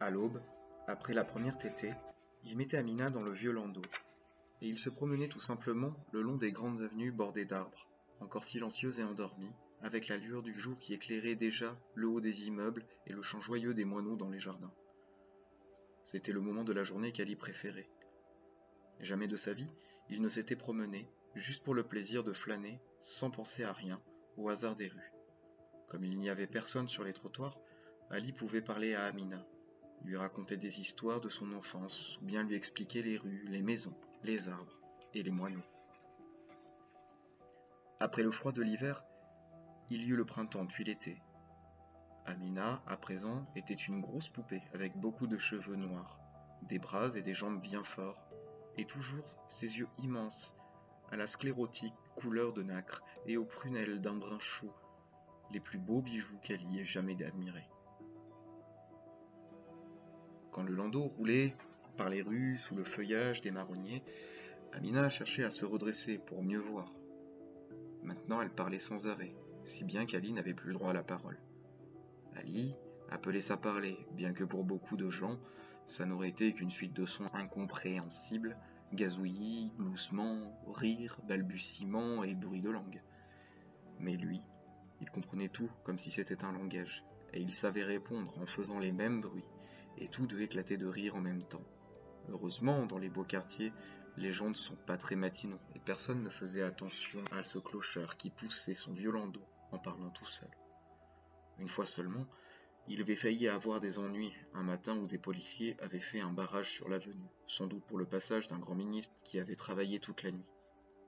À l'aube, après la première tétée, il mettait Amina dans le vieux landau, et ils se promenaient tout simplement le long des grandes avenues bordées d'arbres, encore silencieuses et endormies, avec la lueur du jour qui éclairait déjà le haut des immeubles et le chant joyeux des moineaux dans les jardins. C'était le moment de la journée qu'Ali préférait. Jamais de sa vie, il ne s'était promené, juste pour le plaisir de flâner, sans penser à rien, au hasard des rues. Comme il n'y avait personne sur les trottoirs, Ali pouvait parler à Amina, lui raconter des histoires de son enfance, ou bien lui expliquer les rues, les maisons, les arbres et les moineaux. Après le froid de l'hiver, il y eut le printemps puis l'été. Amina, à présent, était une grosse poupée avec beaucoup de cheveux noirs, des bras et des jambes bien forts, et toujours ses yeux immenses, à la sclérotique couleur de nacre et aux prunelles d'un brun chaud, les plus beaux bijoux qu'elle y ait jamais admirés. Quand le landau roulait par les rues sous le feuillage des marronniers, Amina cherchait à se redresser pour mieux voir. Maintenant elle parlait sans arrêt, si bien qu'Ali n'avait plus le droit à la parole. Ali appelait ça parler, bien que pour beaucoup de gens, ça n'aurait été qu'une suite de sons incompréhensibles, gazouillis, gloussements, rires, balbutiements et bruits de langue. Mais lui, il comprenait tout comme si c'était un langage, et il savait répondre en faisant les mêmes bruits, et tous deux éclataient de rire en même temps. Heureusement, dans les beaux quartiers, les gens ne sont pas très matinaux, et personne ne faisait attention à ce clochard qui poussait son vieux landau en parlant tout seul. Une fois seulement, il avait failli avoir des ennuis un matin où des policiers avaient fait un barrage sur l'avenue, sans doute pour le passage d'un grand ministre qui avait travaillé toute la nuit.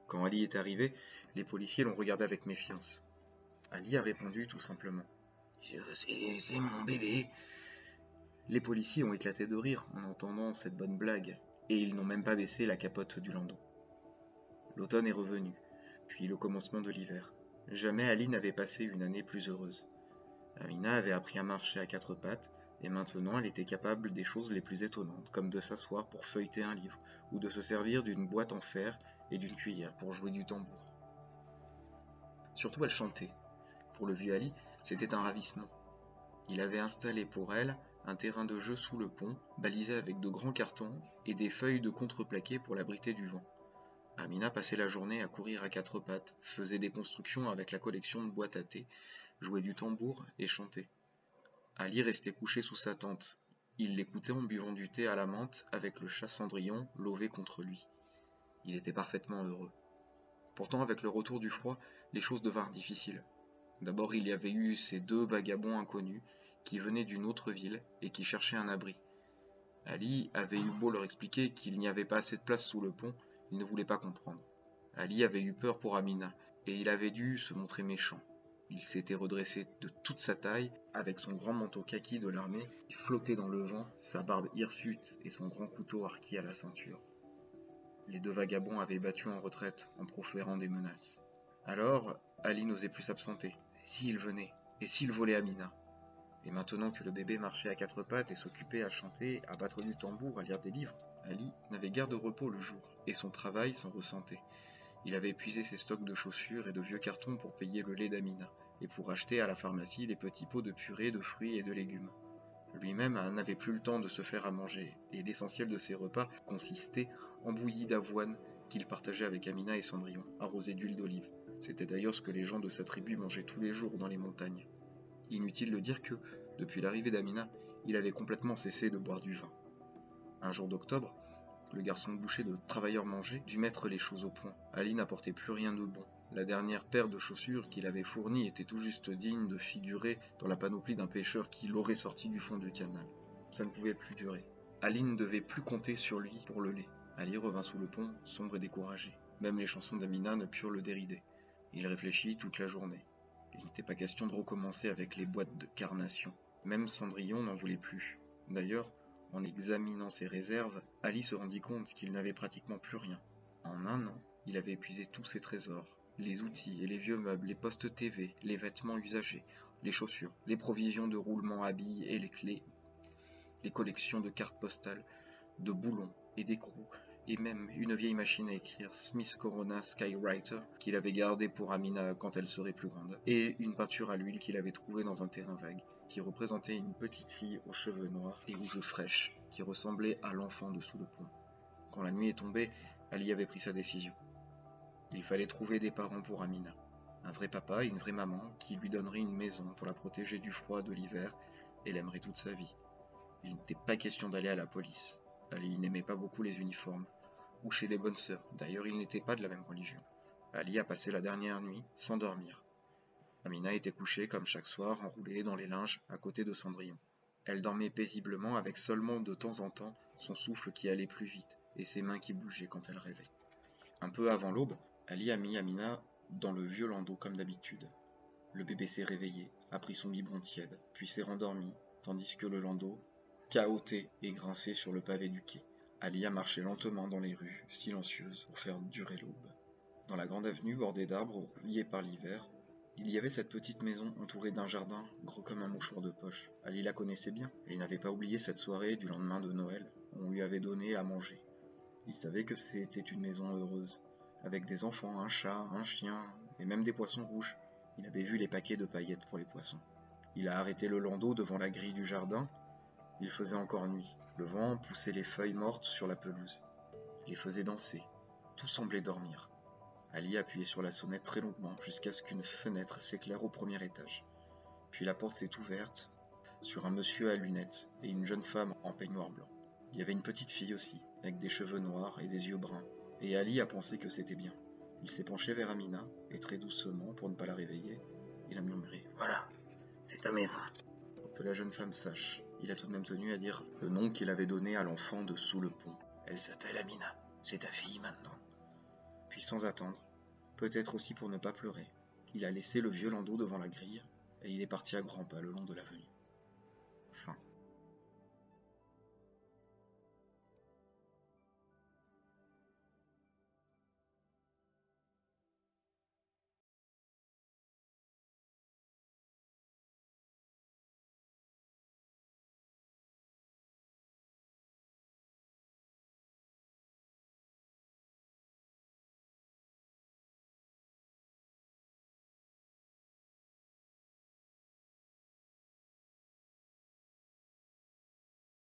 Quand Ali est arrivé, les policiers l'ont regardé avec méfiance. Ali a répondu tout simplement « C'est mon bébé ». Les policiers ont éclaté de rire en entendant cette bonne blague, et ils n'ont même pas baissé la capote du landau. L'automne est revenu, puis le commencement de l'hiver. Jamais Ali n'avait passé une année plus heureuse. Amina avait appris à marcher à quatre pattes, et maintenant elle était capable des choses les plus étonnantes, comme de s'asseoir pour feuilleter un livre, ou de se servir d'une boîte en fer et d'une cuillère pour jouer du tambour. Surtout elle chantait. Pour le vieux Ali, c'était un ravissement. Il avait installé pour elle un terrain de jeu sous le pont, balisé avec de grands cartons et des feuilles de contreplaqué pour l'abriter du vent. Amina passait la journée à courir à quatre pattes, faisait des constructions avec la collection de boîtes à thé, jouait du tambour et chantait. Ali restait couché sous sa tente. Il l'écoutait en buvant du thé à la menthe avec le chat Cendrillon lové contre lui. Il était parfaitement heureux. Pourtant, avec le retour du froid, les choses devinrent difficiles. D'abord, il y avait eu ces deux vagabonds inconnus qui venaient d'une autre ville et qui cherchaient un abri. Ali avait eu beau leur expliquer qu'il n'y avait pas assez de place sous le pont, ils ne voulaient pas comprendre. Ali avait eu peur pour Amina, et il avait dû se montrer méchant. Il s'était redressé de toute sa taille, avec son grand manteau kaki de l'armée, qui flottait dans le vent, sa barbe hirsute et son grand couteau arqué à la ceinture. Les deux vagabonds avaient battu en retraite en proférant des menaces. Alors, Ali n'osait plus s'absenter. Et s'il venait? Et s'il volait Amina? Et maintenant que le bébé marchait à quatre pattes et s'occupait à chanter, à battre du tambour, à lire des livres, Ali n'avait guère de repos le jour, et son travail s'en ressentait. Il avait épuisé ses stocks de chaussures et de vieux cartons pour payer le lait d'Amina, et pour acheter à la pharmacie des petits pots de purée de fruits et de légumes. Lui-même n'avait plus le temps de se faire à manger, et l'essentiel de ses repas consistait en bouillie d'avoine qu'il partageait avec Amina et Cendrillon, arrosé d'huile d'olive. C'était d'ailleurs ce que les gens de sa tribu mangeaient tous les jours dans les montagnes. Inutile de dire que, depuis l'arrivée d'Amina, il avait complètement cessé de boire du vin. Un jour d'octobre, le garçon boucher de travailleurs mangeait dut mettre les choses au point. Ali n'apportait plus rien de bon. La dernière paire de chaussures qu'il avait fournie était tout juste digne de figurer dans la panoplie d'un pêcheur qui l'aurait sorti du fond du canal. Ça ne pouvait plus durer. Ali ne devait plus compter sur lui pour le lait. Ali revint sous le pont, sombre et découragé. Même les chansons d'Amina ne purent le dérider. Il réfléchit toute la journée. Il n'était pas question de recommencer avec les boîtes de carnation. Même Cendrillon n'en voulait plus. D'ailleurs, en examinant ses réserves, Ali se rendit compte qu'il n'avait pratiquement plus rien. En un an, il avait épuisé tous ses trésors. Les outils et les vieux meubles, les postes TV, les vêtements usagés, les chaussures, les provisions de roulement à billes et les clés, les collections de cartes postales, de boulons et d'écrous, et même une vieille machine à écrire Smith Corona Skywriter qu'il avait gardée pour Amina quand elle serait plus grande, et une peinture à l'huile qu'il avait trouvée dans un terrain vague, qui représentait une petite fille aux cheveux noirs et aux joues fraîches, qui ressemblait à l'enfant de sous le pont. Quand la nuit est tombée, Ali avait pris sa décision. Il fallait trouver des parents pour Amina. Un vrai papa et une vraie maman qui lui donneraient une maison pour la protéger du froid de l'hiver et l'aimerait toute sa vie. Il n'était pas question d'aller à la police. Ali n'aimait pas beaucoup les uniformes, ou chez les bonnes sœurs. D'ailleurs, il n'était pas de la même religion. Ali a passé la dernière nuit sans dormir. Amina était couchée comme chaque soir, enroulée dans les linges à côté de Cendrillon. Elle dormait paisiblement avec seulement de temps en temps son souffle qui allait plus vite et ses mains qui bougeaient quand elle rêvait. Un peu avant l'aube, Ali a mis Amina dans le vieux landau comme d'habitude. Le bébé s'est réveillé, a pris son biberon tiède, puis s'est rendormi, tandis que le landau cahotait et grinçait sur le pavé du quai. Ali a marché lentement dans les rues, silencieuses, pour faire durer l'aube. Dans la grande avenue bordée d'arbres rouillés par l'hiver, il y avait cette petite maison entourée d'un jardin gros comme un mouchoir de poche. Ali la connaissait bien, et il n'avait pas oublié cette soirée du lendemain de Noël, où on lui avait donné à manger. Il savait que c'était une maison heureuse, avec des enfants, un chat, un chien, et même des poissons rouges. Il avait vu les paquets de paillettes pour les poissons. Il a arrêté le landau devant la grille du jardin. Il faisait encore nuit. Le vent poussait les feuilles mortes sur la pelouse, les faisait danser. Tout semblait dormir. Ali appuyait sur la sonnette très longuement jusqu'à ce qu'une fenêtre s'éclaire au premier étage. Puis la porte s'est ouverte sur un monsieur à lunettes et une jeune femme en peignoir blanc. Il y avait une petite fille aussi, avec des cheveux noirs et des yeux bruns, et Ali a pensé que c'était bien. Il s'est penché vers Amina, et très doucement, pour ne pas la réveiller, il a murmuré « Voilà, c'est ta maison !» Pour que la jeune femme sache, il a tout de même tenu à dire le nom qu'il avait donné à l'enfant de sous le pont. Elle s'appelle Amina, c'est ta fille maintenant. Puis sans attendre, peut-être aussi pour ne pas pleurer, il a laissé le vieux landau devant la grille, et il est parti à grands pas le long de l'avenue. Fin.